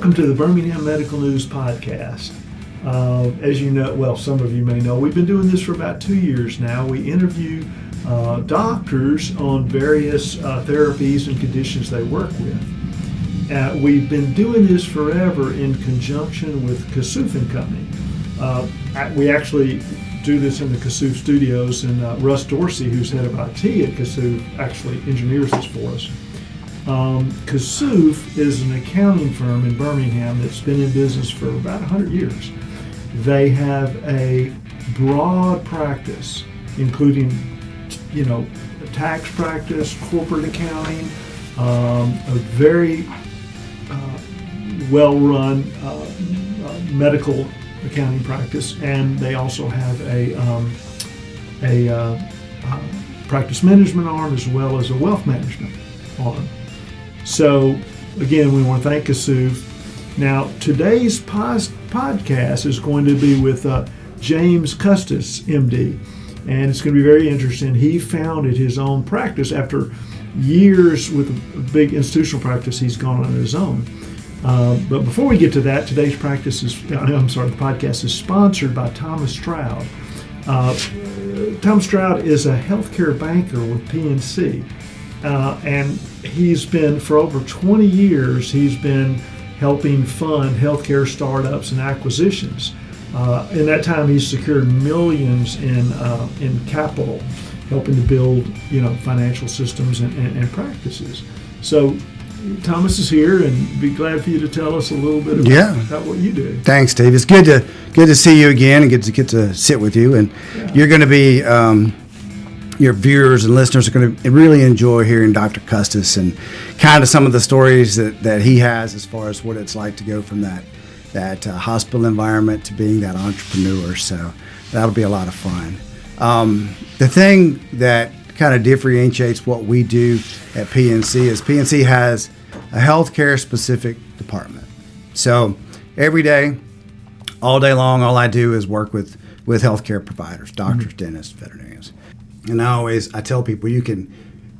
welcome to the Birmingham Medical News Podcast. As you know, well, some of you may know, we've been doing this for about 2 years now. We interview doctors on various therapies and conditions they work with. We've been doing this forever in conjunction with Custis and Company. We actually do this in the Custis studios, and Russ Dorsey, who's head of IT at Custis, actually engineers this for us. Custis is an accounting firm in Birmingham that's been in business for about 100 years. They have a broad practice, including, tax practice, corporate accounting, a very well-run medical accounting practice, and they also have a practice management arm as well as a wealth management arm. So, again, we want to thank Custis. Now, today's podcast is going to be with James Custis, MD, and it's going to be very interesting. He founded his own practice after years with a big institutional practice. He's gone on his own. But before we get to that, the podcast is sponsored by Thomas Stroud. Tom Stroud is a healthcare banker with PNC. And he's been, for over 20 years, he's been helping fund healthcare startups and acquisitions. In that time, he's secured millions in capital, helping to build, financial systems and practices. So Thomas is here, and be glad for you to tell us a little bit about what you do. Thanks, Steve. It's good to see you again and get to sit with you. And you're going to be your viewers and listeners are going to really enjoy hearing Dr. Custis and kind of some of the stories that he has as far as what it's like to go from that hospital environment to being that entrepreneur. So that'll be a lot of fun. The thing that kind of differentiates what we do at PNC is PNC has a healthcare specific department. So every day, all day long, all I do is work with healthcare providers, doctors, dentists, veterinarians. And I tell people you can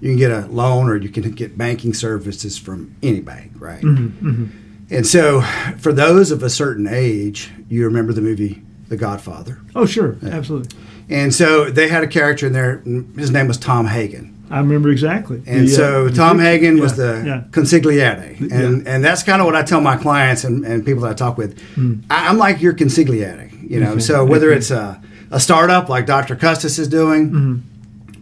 get a loan or you can get banking services from any bank, right? And so for those of a certain age, you remember the movie The Godfather. Oh, sure. Absolutely. And so they had a character in there. His name was Tom Hagen. I remember exactly. And Tom Hagen was the consigliere. And that's kind of what I tell my clients and people that I talk with. I'm like your consigliere, So whether it's a startup like Dr. Custis is doing,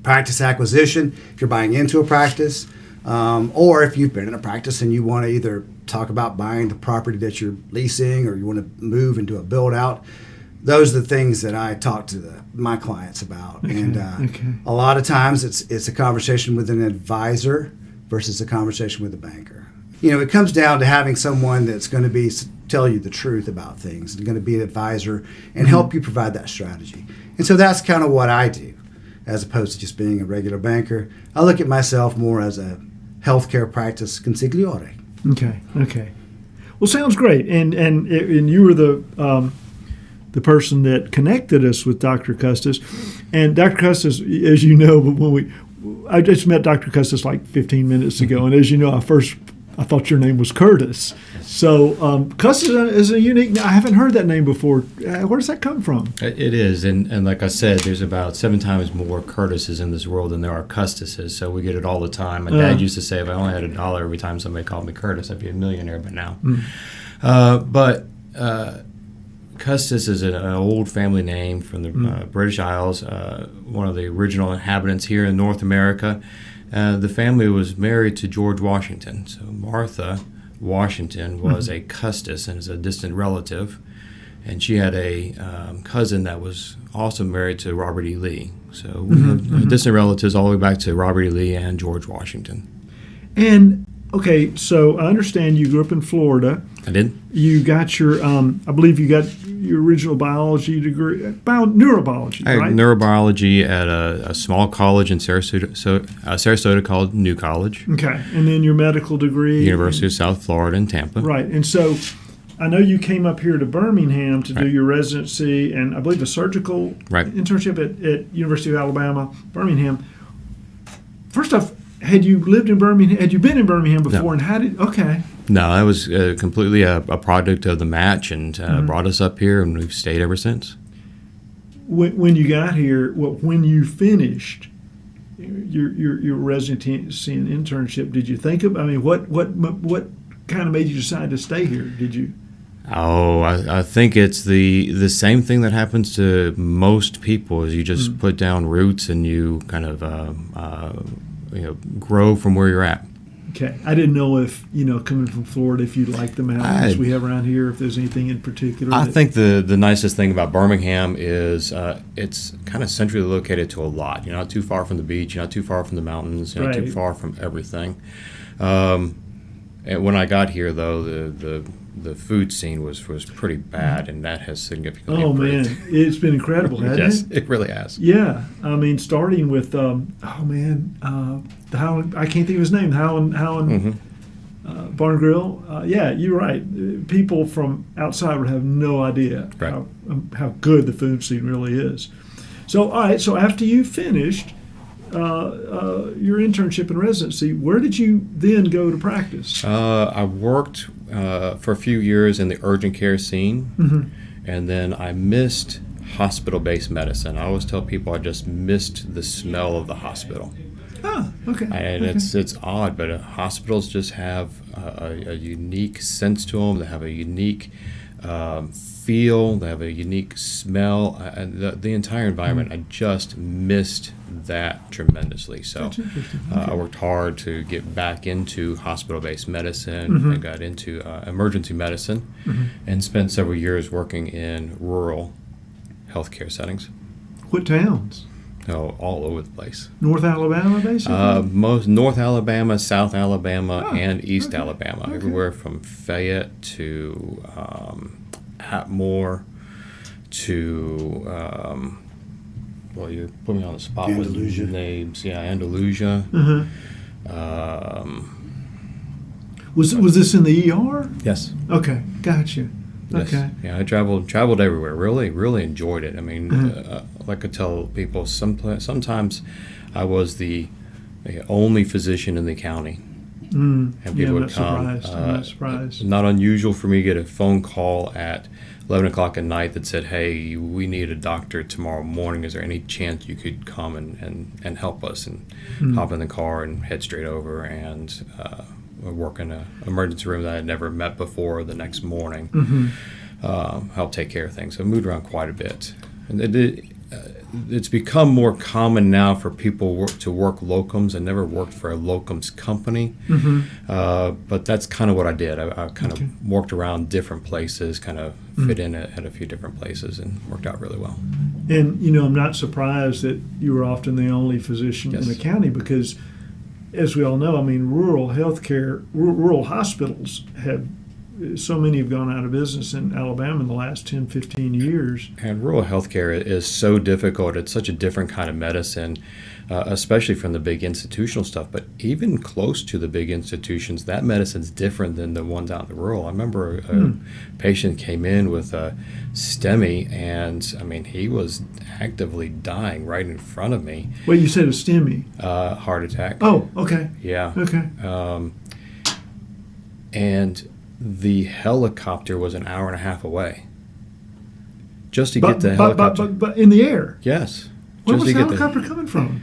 practice acquisition, if you're buying into a practice, or if you've been in a practice and you want to either talk about buying the property that you're leasing or you want to move into a build out, those are the things that I talk to my clients about. A lot of times it's a conversation with an advisor versus a conversation with a banker. It comes down to having someone that's going to tell you the truth about things and going to be an advisor and help you provide that strategy. And so that's kind of what I do, as opposed to just being a regular banker. I look at myself more as a healthcare practice consigliere. Okay. Well, sounds great. And you were the person that connected us with Dr. Custis. And Dr. Custis, as you know, I just met Dr. Custis like 15 minutes ago, and as you know, I thought your name was Curtis. So Custis is a unique name. I haven't heard that name before. Where does that come from? It is, and like I said, there's about 7 times more Curtises in this world than there are Custises, so we get it all the time. My dad used to say if I only had $1 every time somebody called me Curtis, I'd be a millionaire by now. But Custis is an old family name from the British Isles, one of the original inhabitants here in North America. The family was married to George Washington. So Martha Washington was a Custis and is a distant relative. And she had a cousin that was also married to Robert E. Lee. So we have distant relatives all the way back to Robert E. Lee and George Washington. And okay, so I understand you grew up in Florida. I did. You got your, I believe you got your original biology degree, neurobiology, right? Neurobiology at a small college in Sarasota called New College. Okay, and then your medical degree? University of South Florida in Tampa. Right, and so I know you came up here to Birmingham to do your residency and I believe a surgical internship at University of Alabama, Birmingham. First off, had you lived in Birmingham? Had you been in Birmingham before? No. And how did? Okay. No, that was completely a product of the match, and brought us up here, and we've stayed ever since. When you got here, when you finished your residency and internship, did you think of? I mean, what kind of made you decide to stay here? Did you? Oh, I think it's the same thing that happens to most people is you just put down roots and you kind of grow from where you're at. Okay. I didn't know if, coming from Florida, if you like the mountains we have around here, if there's anything in particular. I think the nicest thing about Birmingham is it's kind of centrally located to a lot. You're not too far from the beach. You're not too far from the mountains. You're not too far from everything. And when I got here, though, the food scene was pretty bad, and that has significantly improved. Man, it's been incredible, hasn't yes, it? it really has. Yeah, I mean, starting with the Howland, I can't think of his name, Howland Bar and Grill. Yeah, you're right. People from outside would have no idea how good the food scene really is. So, all right. So after you finished your internship and residency, where did you then go to practice? I worked for a few years in the urgent care scene, and then I missed hospital-based medicine. I always tell people I just missed the smell of the hospital. Ah, okay. And it's odd, but hospitals just have a unique sense to them. They have a unique feel. They have a unique smell. And the entire environment, I just missed that tremendously. So I worked hard to get back into hospital-based medicine. I got into emergency medicine and spent several years working in rural healthcare settings. What towns? Oh, all over the place. North Alabama, basically? Most North Alabama, South Alabama, and East Alabama. Everywhere from Fayette to Atmore to, you put me on the spot Andalusia. with names. Yeah, Andalusia. Was this in the ER? Yes. Okay, gotcha. Yes. Okay. Yeah, I traveled everywhere. Really enjoyed it. I mean, like I tell people, sometimes I was the only physician in the county, and people would come. I'm not surprised. Not unusual for me to get a phone call at 11 o'clock at night that said, "Hey, we need a doctor tomorrow morning. Is there any chance you could come and help us?" And hop in the car and head straight over and work in an emergency room that I had never met before the next morning. Help take care of things. So I moved around quite a bit. And it's become more common now for people to work locums. I never worked for a locums company, but that's kind of what I did. I kind of worked around different places, kind of fit in at a few different places, and worked out really well. And, I'm not surprised that you were often the only physician in the county because, as we all know, I mean, rural healthcare, rural hospitals so many have gone out of business in Alabama in the last 10, 15 years. And rural healthcare is so difficult. It's such a different kind of medicine, especially from the big institutional stuff. But even close to the big institutions, that medicine's different than the ones out in the rural. I remember a patient came in with a STEMI, and, I mean, he was actively dying right in front of me. Wait, you said a STEMI? Heart attack. Oh, okay. Yeah. Okay. And the helicopter was an hour and a half away. Just to get the helicopter. But in the air? Yes. Where was the helicopter coming from?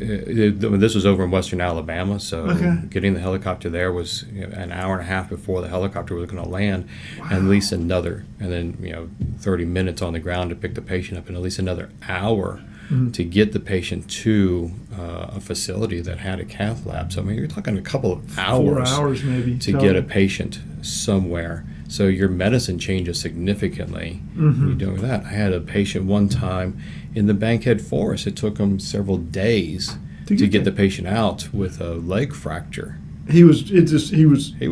This was over in western Alabama, so getting the helicopter there was an hour and a half before the helicopter was going to land, and at least another, and then 30 minutes on the ground to pick the patient up, and at least another hour to get the patient to a facility that had a cath lab. So I mean, you're talking a couple of hours, 4 hours maybe, to get a patient somewhere. So your medicine changes significantly when you're doing that. I had a patient one time in the Bankhead Forest. It took him several days to get the patient out with a leg fracture. He was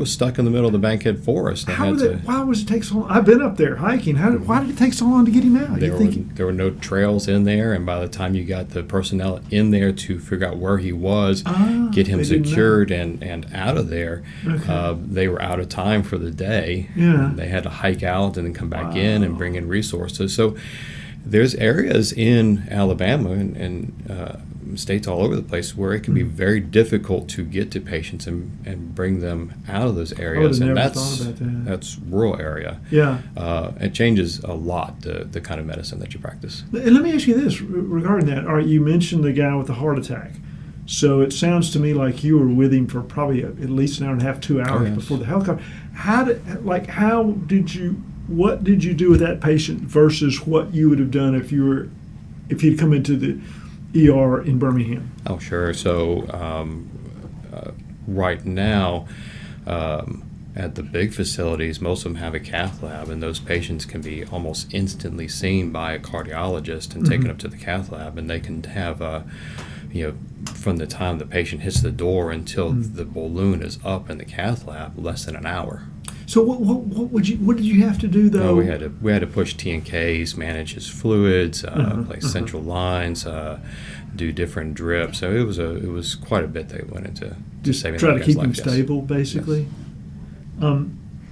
stuck in the middle of the Bankhead Forest. Why was it take so long? I've been up there hiking. Why did it take so long to get him out? There were no trails in there, and by the time you got the personnel in there to figure out where he was, get him secured and out of there, they were out of time for the day. Yeah. They had to hike out and then come back in and bring in resources. So there's areas in Alabama and states all over the place where it can be very difficult to get to patients and bring them out of those areas. I would have and never thought about that. That's rural area. Yeah. It changes a lot the kind of medicine that you practice. And let me ask you this regarding that. All right, you mentioned the guy with the heart attack. So it sounds to me like you were with him for probably at least an hour and a half, 2 hours before the helicopter. What did you do with that patient versus what you would have done if you'd come into the ER in Birmingham? Oh, sure. So right now, at the big facilities, most of them have a cath lab, and those patients can be almost instantly seen by a cardiologist and taken up to the cath lab, and they can have from the time the patient hits the door until the balloon is up in the cath lab, less than an hour. So what did you have to do though? We had to push T&Ks, manage his fluids, place central lines, do different drips. So it was quite a bit that went into just saving try that to keep guy's him life, stable, basically. Yes. All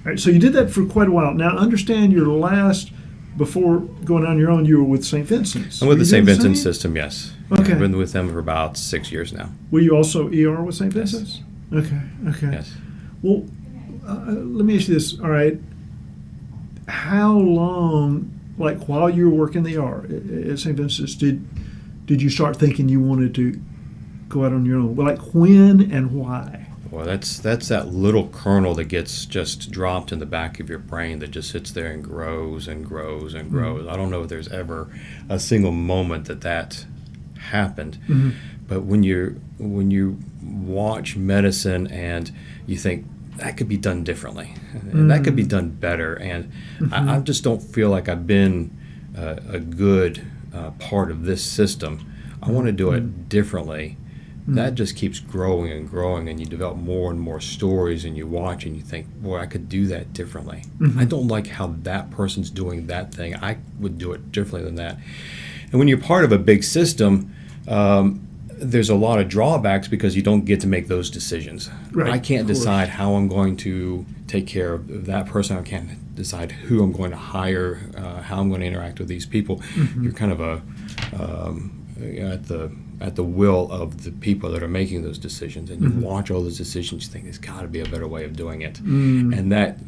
right, so you did that for quite a while. Now, understand your last, before going on your own, you were with St. Vincent's. I'm with the St. Vincent's same? system, yes. Okay. I've been with them for about 6 years now. Were you also ER with St. Yes. Vincent's? Okay. Yes. Well, let me ask you this. All right. How long, like while you were working the ER at St. Vincent's, did you start thinking you wanted to go out on your own? Well, like when and why? Well, that's that little kernel that gets just dropped in the back of your brain that just sits there and grows and grows and grows. I don't know if there's ever a single moment that happened, but when you watch medicine and you think that could be done differently, and that could be done better, and I just don't feel like I've been a good part of this system. I want to do it differently. That just keeps growing and growing, and you develop more and more stories, and you watch and you think, boy, I could do that differently. I don't like how that person's doing that thing. I would do it differently than that. And when you're part of a big system, there's a lot of drawbacks because you don't get to make those decisions. Right, I can't decide how I'm going to take care of that person. I can't decide who I'm going to hire, how I'm going to interact with these people. You're kind of at the will of the people that are making those decisions, and you watch all those decisions. You think there's got to be a better way of doing it, and that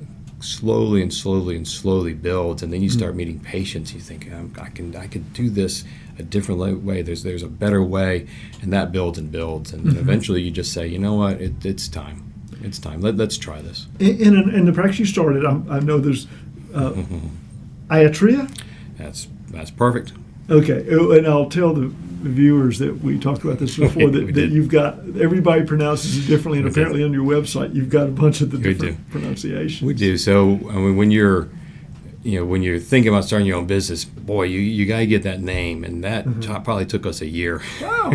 slowly and slowly and slowly builds. And then you start meeting patients. You think I can do this a different way. There's a better way, and that builds and builds, and then eventually you just say, you know what, it's time. It's time. Let's try this. In the practice you started, I know there's iatria. That's perfect. Okay, and I'll tell the viewers that we talked about this before, that you've got, everybody pronounces it differently, and apparently on your website you've got a bunch of the different pronunciations. We do. So I mean, when you're thinking about starting your own business, boy, you got to get that name, and that probably took us a year. Wow.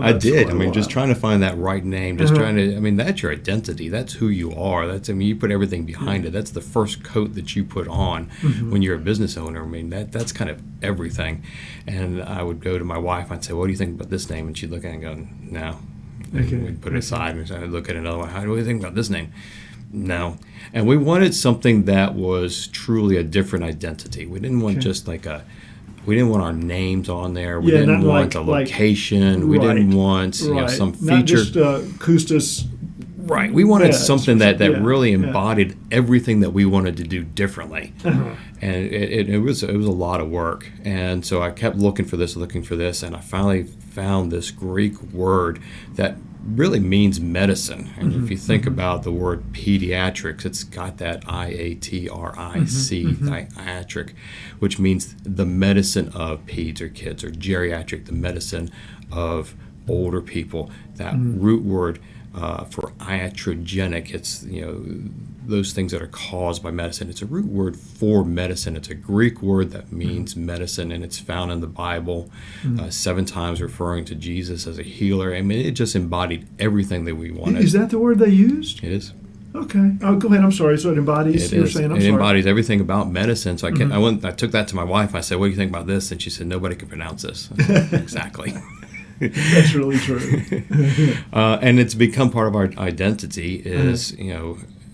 I did. I mean, just trying to find that right name, just trying to. I mean, that's your identity. That's who you are. You put everything behind it. That's the first coat that you put on when you're a business owner. I mean, that's kind of everything. And I would go to my wife. I'd say, "What do you think about this name?" And she'd look at it and go, "No." And we'd put it aside, and I'd look at another one. How do you think about this name? No. And we wanted something that was truly a different identity. We didn't want just we didn't want our names on there. We didn't want a location. We didn't want some feature. Not just Custis. Right. We wanted something that really embodied everything that we wanted to do differently. And it was a lot of work. And so I kept looking for this, and I finally found this Greek word that really means medicine. And if you think about the word pediatrics, it's got that IATRIC, iatric, which means the medicine of peds or kids, or geriatric, the medicine of older people. That root word for iatrogenic, it's those things that are caused by medicine. It's a root word for medicine. It's a Greek word that means medicine, and it's found in the Bible 7 times, referring to Jesus as a healer. I mean, it just embodied everything that we wanted. Is that the word they used? It is. Okay. Oh, go ahead. I'm sorry. So it embodies. It embodies everything about medicine. So I took that to my wife. I said, "What do you think about this?" And she said, "Nobody can pronounce this." Exactly. That's really true. And it's become part of our identity.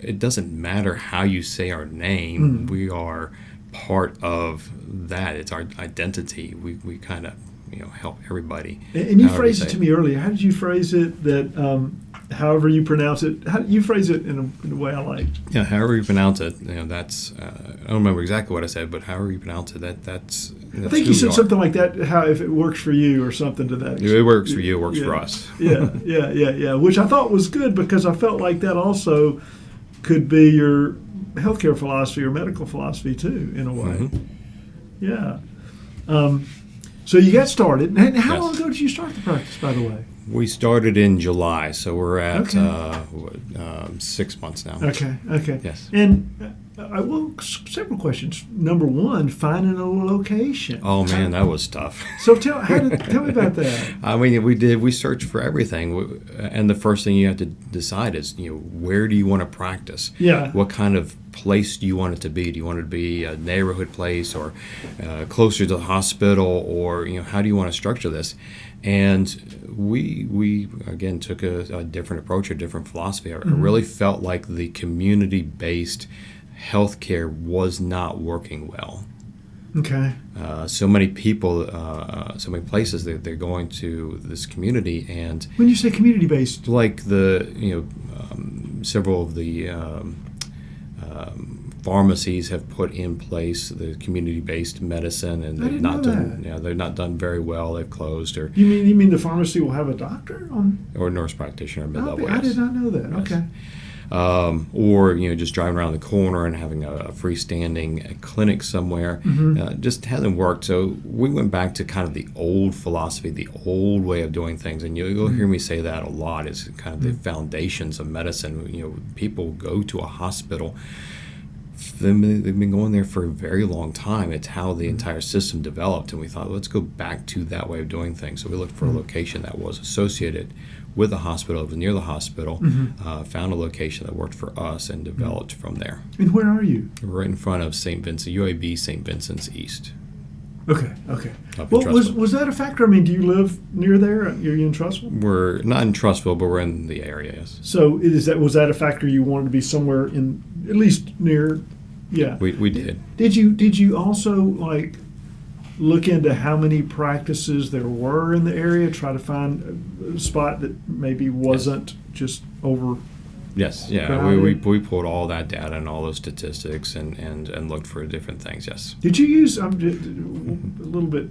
It doesn't matter how you say our name. We are part of that. It's our identity. We kind of help everybody. And you phrased it to me earlier. How did you phrase it? That however you pronounce it, how you phrase it in a way I like. Yeah, however you pronounce it. That's I don't remember exactly what I said, but however you pronounce it, that's I think you said something like that. How if it works for you or something to that. It works for you. It works for us. Yeah. Which I thought was good because I felt like that also could be your healthcare philosophy or medical philosophy too, in a way. Mm-hmm. Yeah. So you got started. And how long ago did you start the practice, by the way? We started in July, so we're at 6 months now. Okay. Yes. And several questions. Number one, finding a location. Oh man, that was tough. So tell me about that. I mean, we searched for everything, and the first thing you have to decide is, where do you want to practice? Yeah. What kind of place do you want it to be? Do you want it to be a neighborhood place or closer to the hospital, or how do you want to structure this? And we again took a different approach, a different philosophy. I really felt like the community-based healthcare was not working well. Okay. So many people, so many places they're going to this community, and when you say community-based, like several of the pharmacies have put in place the community-based medicine, and they've not done. They're not done very well. They've closed. Or you mean the pharmacy will have a doctor on, or nurse practitioner mid-level? I did not know that. Yes. Okay. Or just driving around the corner and having a freestanding clinic somewhere. Just hasn't worked. So we went back to kind of the old philosophy, the old way of doing things, and you'll hear me say that a lot. Is kind of the foundations of medicine. People go to a hospital. They've been going there for a very long time. It's how the entire system developed, and we thought, let's go back to that way of doing things. So we looked for a location that was associated with the hospital, was near the hospital, found a location that worked for us, and developed from there. And where are you? We're right in front of St. Vincent, UAB St. Vincent's East. Okay. Well, was that a factor? I mean, do you live near there? Are you in Trussville? We're not in Trussville, but we're in the area, yes. So was that a factor you wanted to be somewhere in, at least near? Yeah. We did. Did you also look into how many practices there were in the area, try to find a spot that maybe wasn't just over? Yes, yeah. We pulled all that data and all those statistics and looked for different things, yes. Did you use, a little bit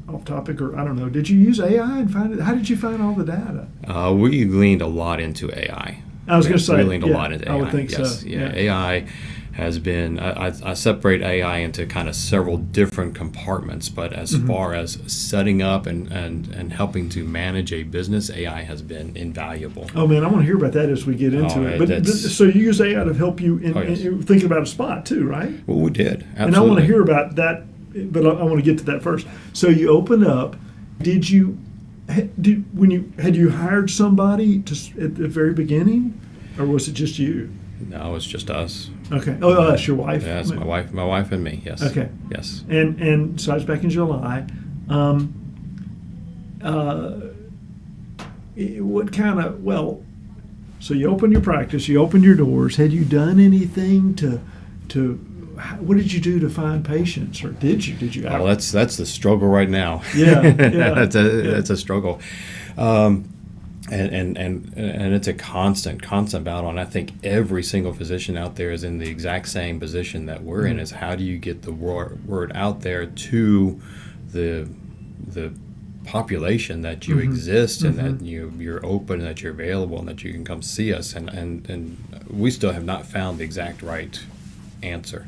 off topic, or I don't know, did you use AI and find it? How did you find all the data? We leaned a lot into AI. I was going to say, we leaned a lot into AI. I would think yes, so. Yeah, AI has been, I separate AI into kind of several different compartments, but as far as setting up and helping to manage a business, AI has been invaluable. Oh man, I want to hear about that as we get into it. But so you use AI to help you in thinking about a spot too, right? Well, we did, absolutely. And I want to hear about that, but I want to get to that first. So you opened up. Had you hired somebody at the very beginning, or was it just you? No, it's just us. Okay. Oh, that's your wife? Yeah, it's my wife and me, yes. Okay. Yes. And so I was back in July. What kind of, so you opened your practice, you opened your doors. Had you done anything to what did you do to find patients, or did you? Well, that's the struggle right now. Yeah. That's a struggle. And it's a constant battle, and I think every single physician out there is in the exact same position that we're in. Is how do you get the word out there to the population that you exist, and that you're open, and that you're available, and that you can come see us, and we still have not found the exact right answer.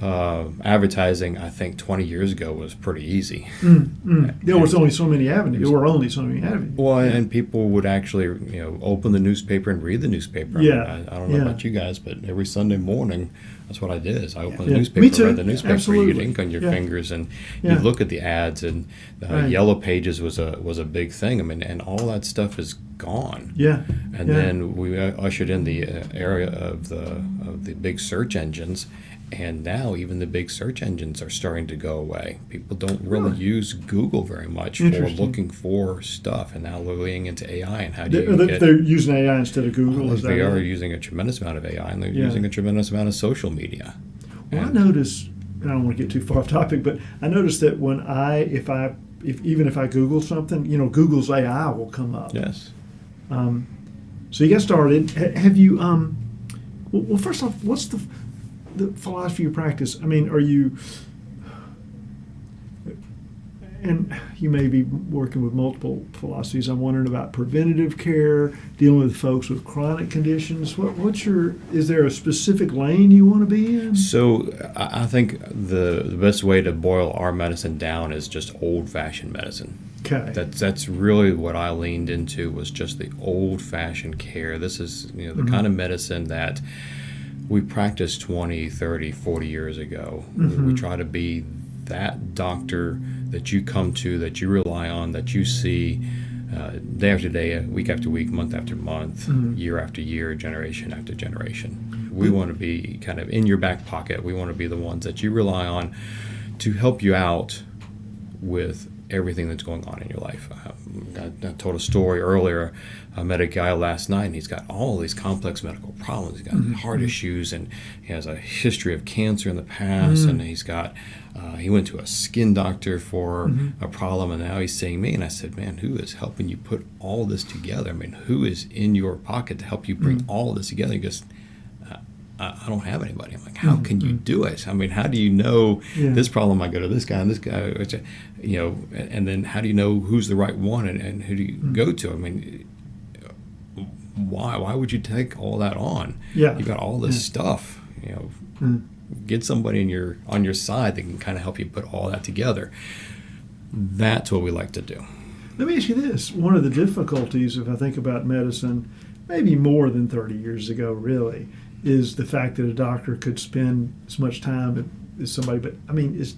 Advertising, I think 20 years ago was pretty easy. There was only so many avenues. There were only so many avenues. Well, and people would actually, open the newspaper and read the newspaper. Yeah. I don't know about you guys, but every Sunday morning, that's what I did. Is I opened the Me newspaper, too. read the newspaper, Absolutely. you'd ink on your fingers, and Yeah. you'd look at the ads, and Right. Yellow Pages was a big thing. I mean, and all that stuff is gone. Yeah. And then we ushered in the area of the big search engines, and now even the big search engines are starting to go away. People don't really use Google very much for looking for stuff, and now we're leaning into AI. And how do you they're using AI instead of Google? Well, they are using a tremendous amount of AI, and they're using a tremendous amount of social media. Well, I noticed, and I don't want to get too far off topic, but I noticed that if even if I Google something, Google's AI will come up. Yes. So you got started. Have you? Well, first off, what's the philosophy of practice? I mean, are you? And you may be working with multiple philosophies. I'm wondering about preventative care, dealing with folks with chronic conditions. Is there a specific lane you want to be in? So I think the best way to boil our medicine down is just old-fashioned medicine. Okay. That's really what I leaned into, was just the old-fashioned care. This is the kind of medicine that we practiced 20, 30, 40 years ago. We try to be that doctor that you come to, that you rely on, that you see day after day, week after week, month after month, year after year, generation after generation. We want to be kind of in your back pocket. We want to be the ones that you rely on to help you out with everything that's going on in your life. I told a story earlier. I met a guy last night, and he's got all these complex medical problems. He's got heart issues, and he has a history of cancer in the past, and he's got he went to a skin doctor for a problem, and now he's seeing me. And I said, man, who is helping you put all this together? I mean, who is in your pocket to help you bring all this together? He goes, I don't have anybody. I'm like, how can you do it? I mean, how do you know this problem? I go to this guy and this guy, and then how do you know who's the right one and who do you go to? I mean, why would you take all that on? Yeah. You got all this stuff, get somebody on your side that can kind of help you put all that together. That's what we like to do. Let me ask you this. One of the difficulties, if I think about medicine, maybe more than 30 years ago, really, is the fact that a doctor could spend as much time as somebody. But I mean, is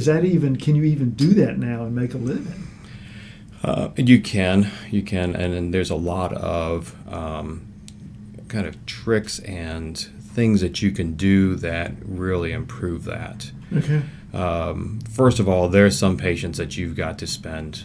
that even? Can you even do that now and make a living? You can, and there's a lot of kind of tricks and things that you can do that really improve that. Okay. First of all, there's some patients that you've got to spend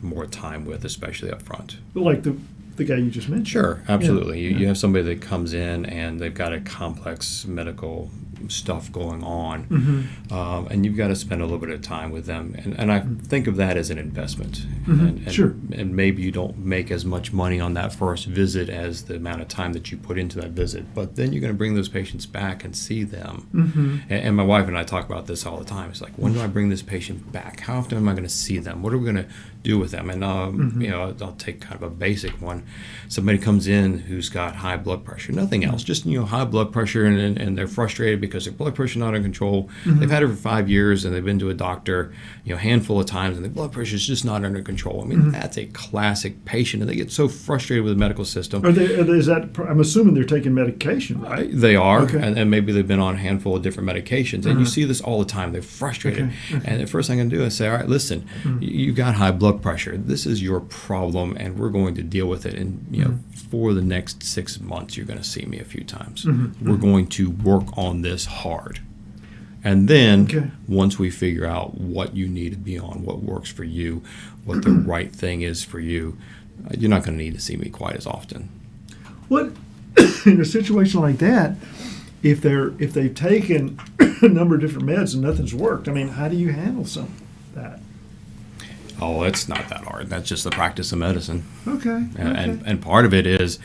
more time with, especially up front. Like the guy you just mentioned. Sure, absolutely. You have somebody that comes in and they've got a complex medical stuff going on, and you've got to spend a little bit of time with them. And I think of that as an investment. And Sure. And maybe you don't make as much money on that first visit as the amount of time that you put into that visit. But then you're going to bring those patients back and see them. And my wife and I talk about this all the time. It's like, when do I bring this patient back? How often am I going to see them? What are we going to do with them? And I'll take kind of a basic one. Somebody comes in who's got high blood pressure, nothing else, just high blood pressure, and they're frustrated because their blood pressure not under control. They've had it for 5 years, and they've been to a doctor a handful of times, and their blood pressure is just not under control. I mean, that's a classic patient, and they get so frustrated with the medical system. I'm assuming they're taking medication, right? They are, okay. and maybe they've been on a handful of different medications, and you see this all the time. They're frustrated, and the first thing I can do is say, all right, listen, you've got high blood pressure. This is your problem, and we're going to deal with it. And for the next 6 months, you're going to see me a few times. We're going to work on this hard. And then once we figure out what you need to be on, what works for you, what the right thing is for you, you're not going to need to see me quite as often. What in a situation like that, if they've taken a number of different meds and nothing's worked, I mean, how do you handle that? Oh, it's not that hard. That's just the practice of medicine. Okay. And part of it is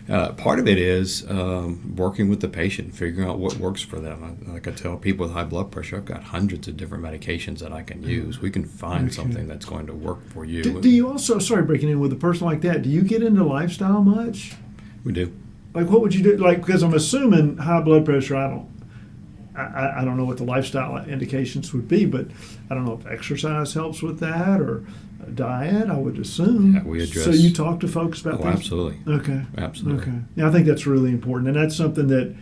working with the patient, figuring out what works for them. Like I tell people with high blood pressure, I've got hundreds of different medications that I can use. We can find something that's going to work for you. Do you also, sorry, breaking in with a person like that, do you get into lifestyle much? We do. Like, what would you do? Like, because I'm assuming high blood pressure, I don't know what the lifestyle indications would be, but I don't know if exercise helps with that or diet, I would assume. Yeah, we address. So you talk to folks about things? Absolutely. Okay. Absolutely. Okay. Yeah, I think that's really important. And that's something that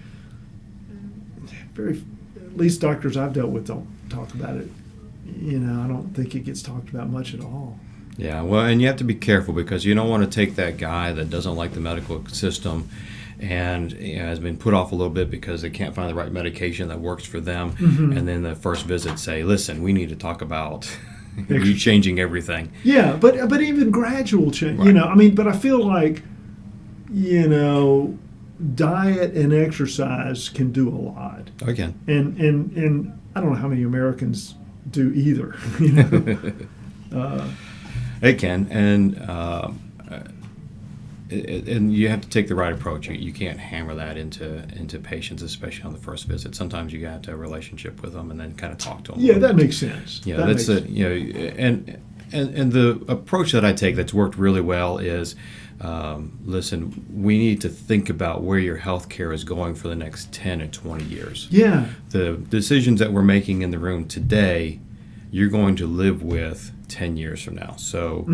at least doctors I've dealt with don't talk about it. I don't think it gets talked about much at all. Yeah, well, and you have to be careful because you don't want to take that guy that doesn't like the medical system and has been put off a little bit because they can't find the right medication that works for them. And then the first visit say, listen, we need to talk about you changing everything. Yeah, but even gradual change, right. But I feel like, diet and exercise can do a lot. Again. And I don't know how many Americans do either. It can, and you have to take the right approach. You can't hammer that into patients, especially on the first visit. Sometimes you have to have a relationship with them and then kind of talk to them. Yeah, that makes sense. Yeah, that's it. And the approach that I take that's worked really well is, listen, we need to think about where your health care is going for the next 10 or 20 years. Yeah. The decisions that we're making in the room today, you're going to live with 10 years from now. So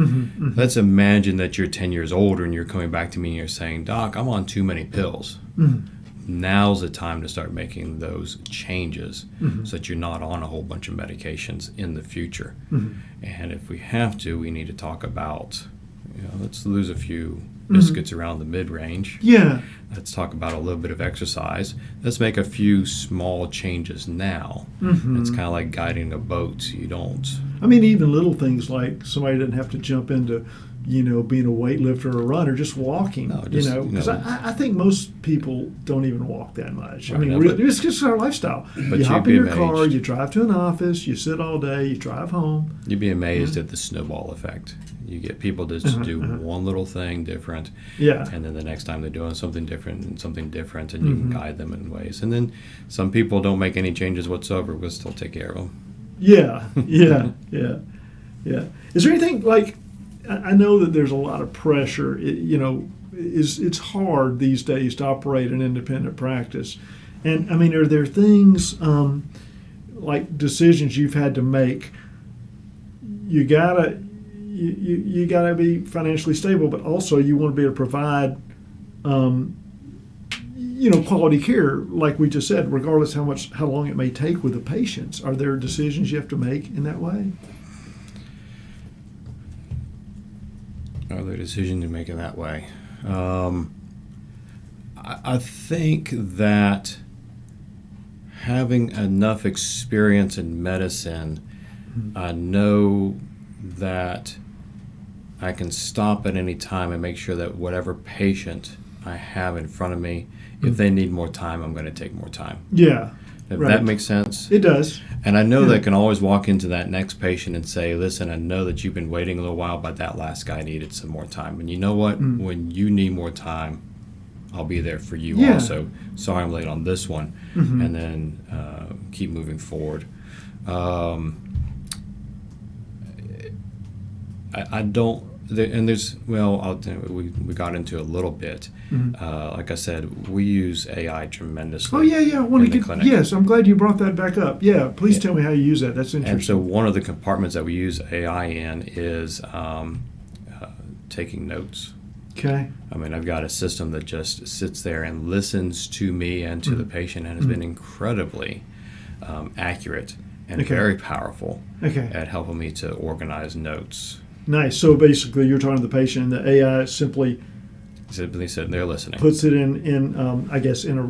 let's imagine that you're 10 years older and you're coming back to me and you're saying, Doc, I'm on too many pills. Now's the time to start making those changes so that you're not on a whole bunch of medications in the future. And if we have to, we need to talk about, let's lose a few biscuits around the mid-range. Yeah. Let's talk about a little bit of exercise. Let's make a few small changes now. It's kind of like guiding a boat. You don't... I mean, even little things like somebody doesn't have to jump into, being a weightlifter or a runner, just walking, because I think most people don't even walk that much. Right, I mean, it's just our lifestyle. But you hop in your amazed. car, you drive to an office, you sit all day, you drive home. You'd be amazed at the snowball effect. You get people to just do one little thing different, and then the next time they're doing something different, and you can guide them in ways. And then some people don't make any changes whatsoever. We'll still take care of them. Yeah. Is there anything like, I know that there's a lot of pressure. It's hard these days to operate an independent practice. And I mean, are there things like decisions you've had to make? You gotta be financially stable, but also you want to be able to provide, quality care, like we just said, regardless how long it may take with the patients. Are there decisions you have to make in that way? Are there decisions to make in that way? I think that having enough experience in medicine, I know that I can stop at any time and make sure that whatever patient I have in front of me, if they need more time, I'm going to take more time. Yeah. If that makes sense? It does. And I know that I can always walk into that next patient and say, listen, I know that you've been waiting a little while, but that last guy needed some more time. And you know what? When you need more time, I'll be there for you also. Sorry I'm late on this one. And then keep moving forward. I don't... I'll tell you, we got into a little bit. Like I said, we use AI tremendously. Oh, yeah. I want to get clinic. Yes, I'm glad you brought that back up. Yeah, please tell me how you use that. That's interesting. And so one of the compartments that we use AI in is taking notes. Okay. I mean, I've got a system that just sits there and listens to me and to the patient, and has been incredibly accurate and very powerful at helping me to organize notes. Nice. So basically, you're talking to the patient, and the AI simply sitting there listening. Puts it in I guess in a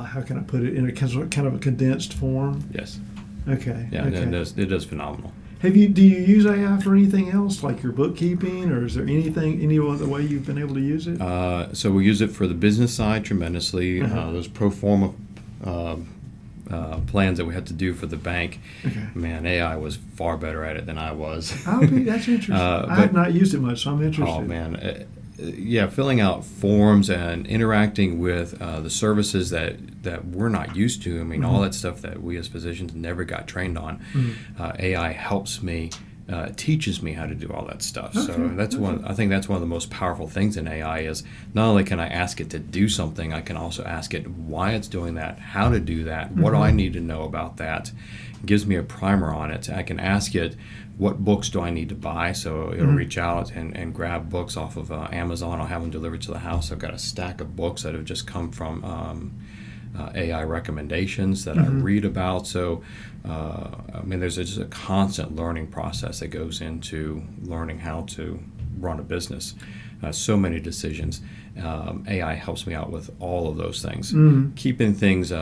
how can I put it, in a kind of a condensed form. Yes. Okay. Yeah. Okay. It does phenomenal. Do you use AI for anything else, like your bookkeeping, or is there any other way you've been able to use it? So we use it for the business side tremendously. Those pro forma plans that we had to do for the bank, man, AI was far better at it than I was. That's interesting. I have not used it much, so I'm interested. Oh, man. Filling out forms and interacting with the services that we're not used to. I mean, all that stuff that we as physicians never got trained on. AI helps me, teaches me how to do all that stuff. So that's I think that's one of the most powerful things in AI is not only can I ask it to do something, I can also ask it why it's doing that, how to do that, what do I need to know about that. It gives me a primer on it. I can ask it, what books do I need to buy? So it'll reach out and grab books off of Amazon. I'll have them delivered to the house. I've got a stack of books that have just come from AI recommendations that I read about. So, there's just a constant learning process that goes into learning how to run a business. So many decisions. AI helps me out with all of those things. Keeping things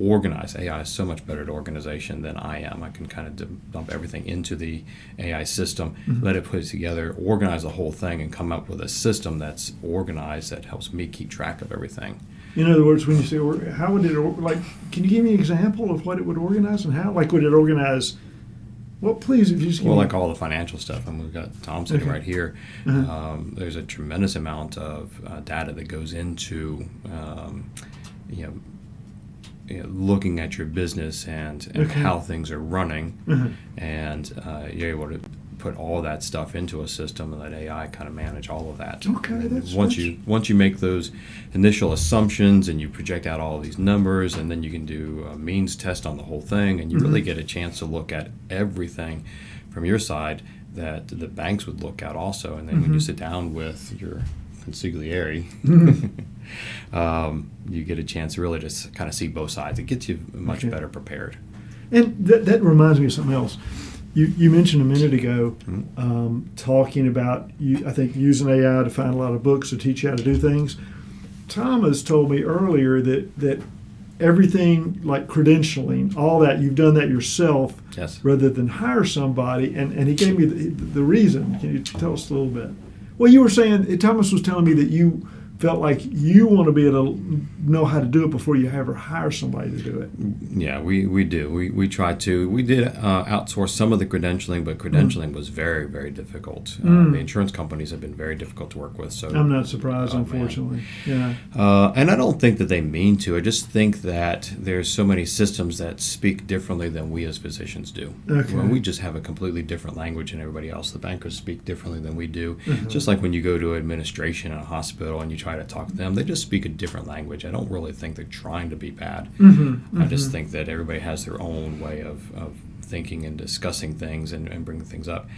organized. AI is so much better at organization than I am. I can kind of dump everything into the AI system, let it put it together, organize the whole thing, and come up with a system that's organized that helps me keep track of everything. In other words, when you say, how would it, can you give me an example of what it would organize and how? Like, would it organize, Well, please, if you just like all the financial stuff, and we've got Tom sitting right here. There's a tremendous amount of data that goes into looking at your business and how things are running, and you're able to put all that stuff into a system and let AI kind of manage all of that. Okay, once you make those initial assumptions and you project out all of these numbers, and then you can do a means test on the whole thing, and you really get a chance to look at everything from your side that the banks would look at also. And then when you sit down with your consigliere, you get a chance really to kind of see both sides. It gets you much better prepared. And that reminds me of something else. You mentioned a minute ago talking about, I think, using AI to find a lot of books to teach you how to do things. Thomas told me earlier that everything like credentialing, all that, you've done that yourself rather than hire somebody. And he gave me the reason. Can you tell us a little bit? Well, you were saying, Thomas was telling me that you felt like you want to be able to know how to do it before you ever hire somebody to do it. Yeah, we do. We try to. We did outsource some of the credentialing, but credentialing was very, very difficult. The insurance companies have been very difficult to work with. So I'm not surprised, unfortunately. Man. Yeah. And I don't think that they mean to. I just think that there's so many systems that speak differently than we as physicians do. Okay. We just have a completely different language than everybody else. The bankers speak differently than we do. Just like when you go to administration in a hospital and you try to talk to them, they just speak a different language. I don't really think they're trying to be bad. I just think that everybody has their own way of thinking and discussing things and bringing things up.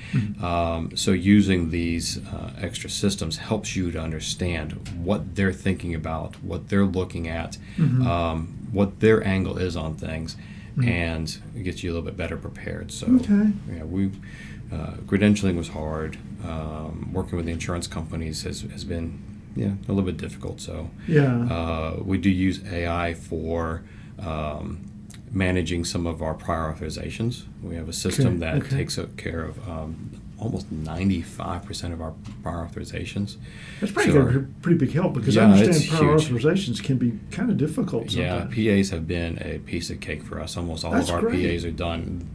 So using these extra systems helps you to understand what they're thinking about, what they're looking at, what their angle is on things, and it gets you a little bit better prepared. So credentialing was hard. Working with the insurance companies has been a little bit difficult. So we do use AI for managing some of our prior authorizations. We have a system that takes care of almost 95% of our prior authorizations. That's pretty big help, because I understand prior authorizations can be kind of difficult sometimes. Yeah, PAs have been a piece of cake for us. Almost all of our PAs are done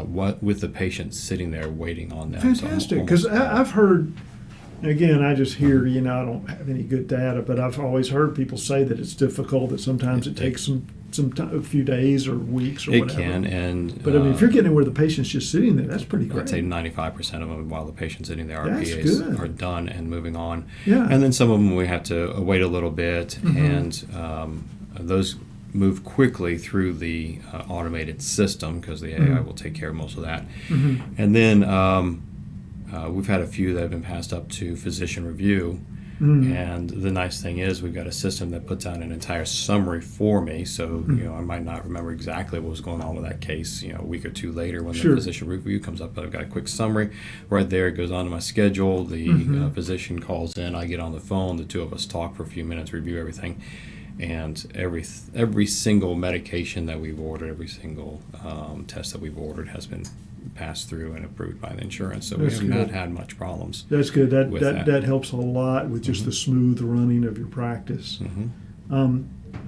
with the patient sitting there waiting on them. Fantastic, because I've heard, again, I just hear, I don't have any good data, but I've always heard people say that it's difficult, that sometimes it takes a few days or weeks or whatever. It can, but I mean, if you're getting where the patient's just sitting there, that's pretty great. I'd say 95% of them, while the patient's sitting there, our that's PAs good. are done and moving on. Yeah. And then some of them we have to wait a little bit, and those move quickly through the automated system, because the AI will take care of most of that. And then we've had a few that have been passed up to physician review. And the nice thing is we've got a system that puts out an entire summary for me, so I might not remember exactly what was going on with that case a week or two later when the physician review comes up, but I've got a quick summary right there. It goes onto my schedule. The physician calls in, I get on the phone, the two of us talk for a few minutes, review everything, and every single medication that we've ordered, every single test that we've ordered has been passed through and approved by the insurance, so we have not had much problems. That's good. That helps a lot with just the smooth running of your practice. Well,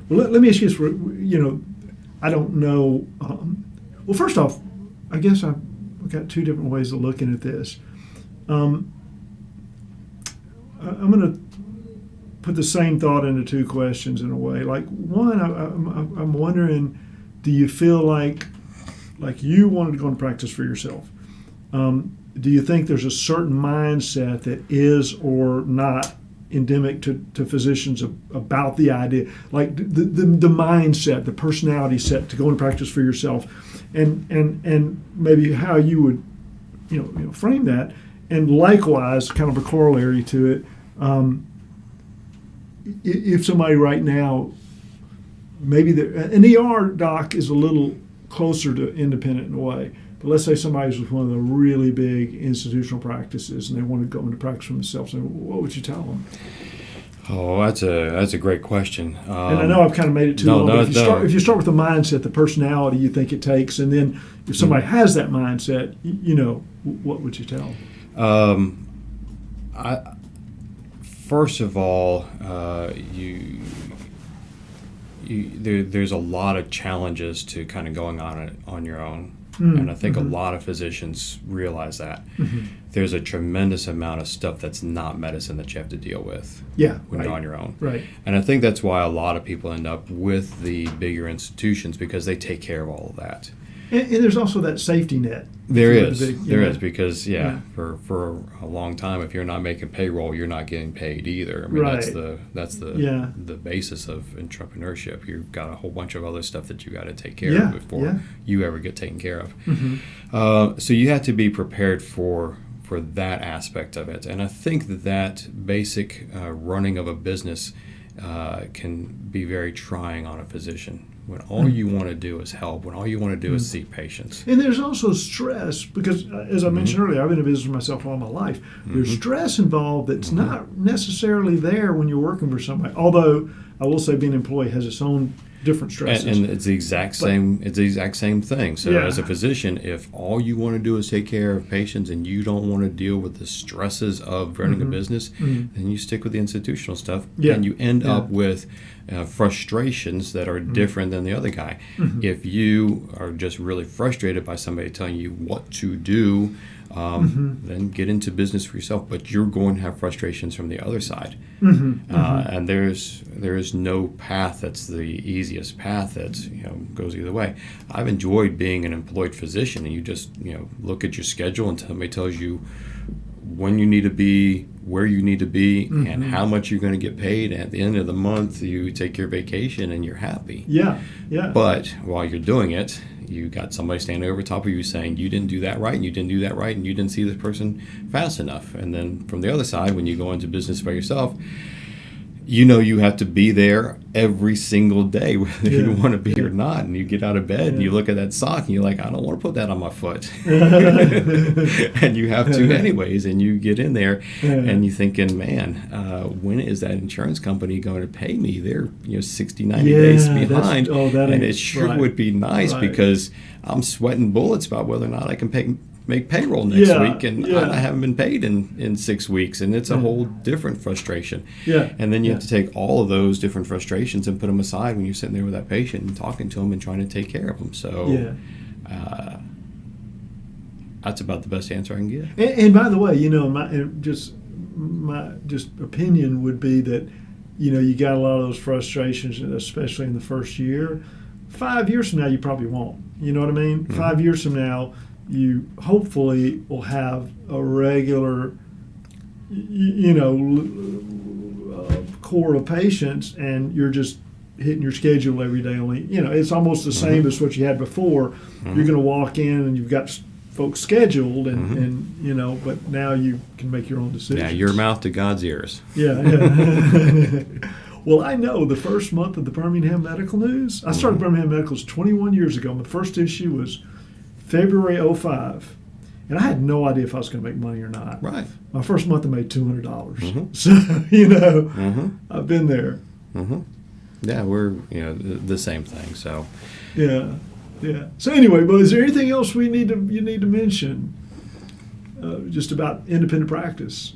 let me ask you this. I don't know. Well, first off, I guess I've got two different ways of looking at this. I'm going to put the same thought into two questions in a way. Like, one, I'm wondering, do you feel like you wanted to go into practice for yourself? Do you think there's a certain mindset that is or not endemic to physicians about the idea, like the mindset, the personality set to go into practice for yourself, and maybe how you would frame that, and likewise, kind of a corollary to it, if somebody right now, maybe an ER doc is a little closer to independent in a way, but let's say somebody's with one of the really big institutional practices and they want to go into practice for themselves, and what would you tell them? Oh, that's a great question. And I know I've kind of made it too long. If you start with the mindset, the personality you think it takes, and then if somebody has that mindset, what would you tell them? First of all, there's a lot of challenges to kind of going on your own. And I think a lot of physicians realize that. There's a tremendous amount of stuff that's not medicine that you have to deal with when you're on your own. Right. And I think that's why a lot of people end up with the bigger institutions, because they take care of all of that. And there's also that safety net. There is because for a long time, if you're not making payroll, you're not getting paid either. I mean, that's the basis of entrepreneurship. You've got a whole bunch of other stuff that you got to take care of before you ever get taken care of. So you have to be prepared for that aspect of it. And I think that basic running of a business can be very trying on a physician. When all you want to do is help, when all you want to do is see patients. And there's also stress, because as I mentioned earlier, I've been a business myself all my life. There's stress involved that's not necessarily there when you're working for somebody. Although I will say being an employee has its own different stresses. And it's the exact same. It's the exact same thing. So as a physician, if all you want to do is take care of patients and you don't want to deal with the stresses of running a business, then you stick with the institutional stuff, and you end up with frustrations that are different than the other guy. If you are just really frustrated by somebody telling you what to do, then get into business for yourself. But you're going to have frustrations from the other side, and there is no path that's the easiest path that goes either way. I've enjoyed being an employed physician, and you just look at your schedule and somebody tells you when you need to be, where you need to be, and how much you're going to get paid. And at the end of the month, you take your vacation and you're happy. Yeah. But while you're doing it, you got somebody standing over top of you saying, you didn't do that right, and you didn't do that right, and you didn't see this person fast enough. And then from the other side, when you go into business by yourself, you have to be there every single day, whether you want to be or not. And you get out of bed and you look at that sock and you're like, I don't want to put that on my foot. And you have to anyways. And you get in there and you're thinking, man, when is that insurance company going to pay me? They're 60, 90 days behind. And it sure would be nice because I'm sweating bullets about whether or not I can make payroll next week, and I haven't been paid in 6 weeks, and it's a whole different frustration. And then you have to take all of those different frustrations and put them aside when you're sitting there with that patient and talking to them and trying to take care of them. So that's about the best answer I can get. And by the way, my opinion would be that you got a lot of those frustrations, especially in the first year. 5 years from now, you probably won't. You know what I mean? 5 years from now, you hopefully will have a regular, core of patients, and you're just hitting your schedule every day. Only, it's almost the same as what you had before. You're going to walk in and you've got folks scheduled, and but now you can make your own decisions. Yeah, your mouth to God's ears. Yeah. Well, I know the first month of the Birmingham Medical News. I started Birmingham Medicals 21 years ago. My first issue was February 2005, and I had no idea if I was going to make money or not. Right. My first month I made $200. So, I've been there. Yeah, we're the same thing. So. Yeah. So anyway, but is there anything else you need to mention just about independent practice?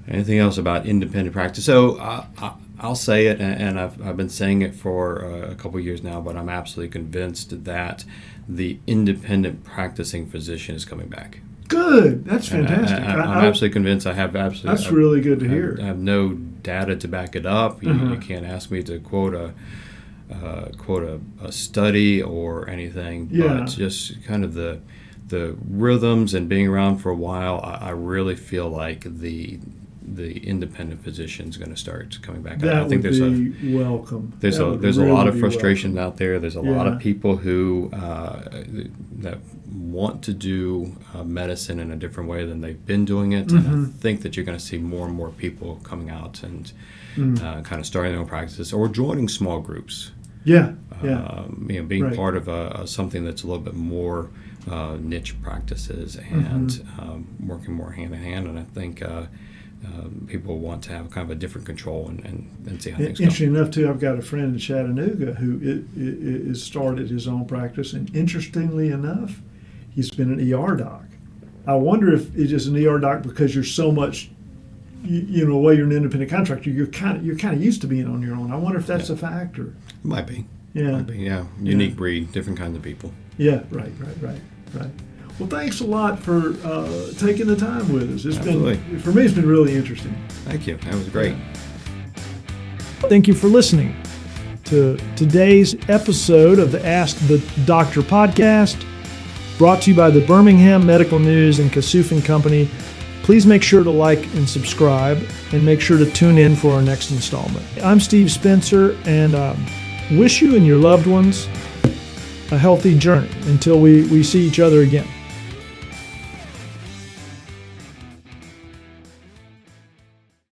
Anything else about independent practice? So I'll say it, and I've been saying it for a couple of years now, but I'm absolutely convinced that the independent practicing physician is coming back. Good. That's fantastic. I'm absolutely convinced. That's really good to hear. I have no data to back it up. You can't ask me to quote a study or anything, but just kind of the rhythms and being around for a while, I really feel like the independent physician is going to start coming back. I think there's welcome. There's a lot of frustration out there. There's a lot of people who that want to do medicine in a different way than they've been doing it. And I think that you're going to see more and more people coming out and kind of starting their own practices or joining small groups. Being part of something that's a little bit more niche practices and working more hand in hand. And I think people want to have kind of a different control and see how things go. Interesting enough, too, I've got a friend in Chattanooga who is started his own practice, and interestingly enough, he's been an ER doc. I wonder if it's just an ER doc because you're so much, while you're an independent contractor, you're kind of used to being on your own. I wonder if that's a factor. It might be. Yeah. Unique breed, different kinds of people. Yeah, right. Well, thanks a lot for taking the time with us. For me, it's been really interesting. Thank you. That was great. Thank you for listening to today's episode of the Ask the Doctor podcast, brought to you by the Birmingham Medical News and Custis Company. Please make sure to like and subscribe, and make sure to tune in for our next installment. I'm Steve Spencer, and wish you and your loved ones a healthy journey until we see each other again.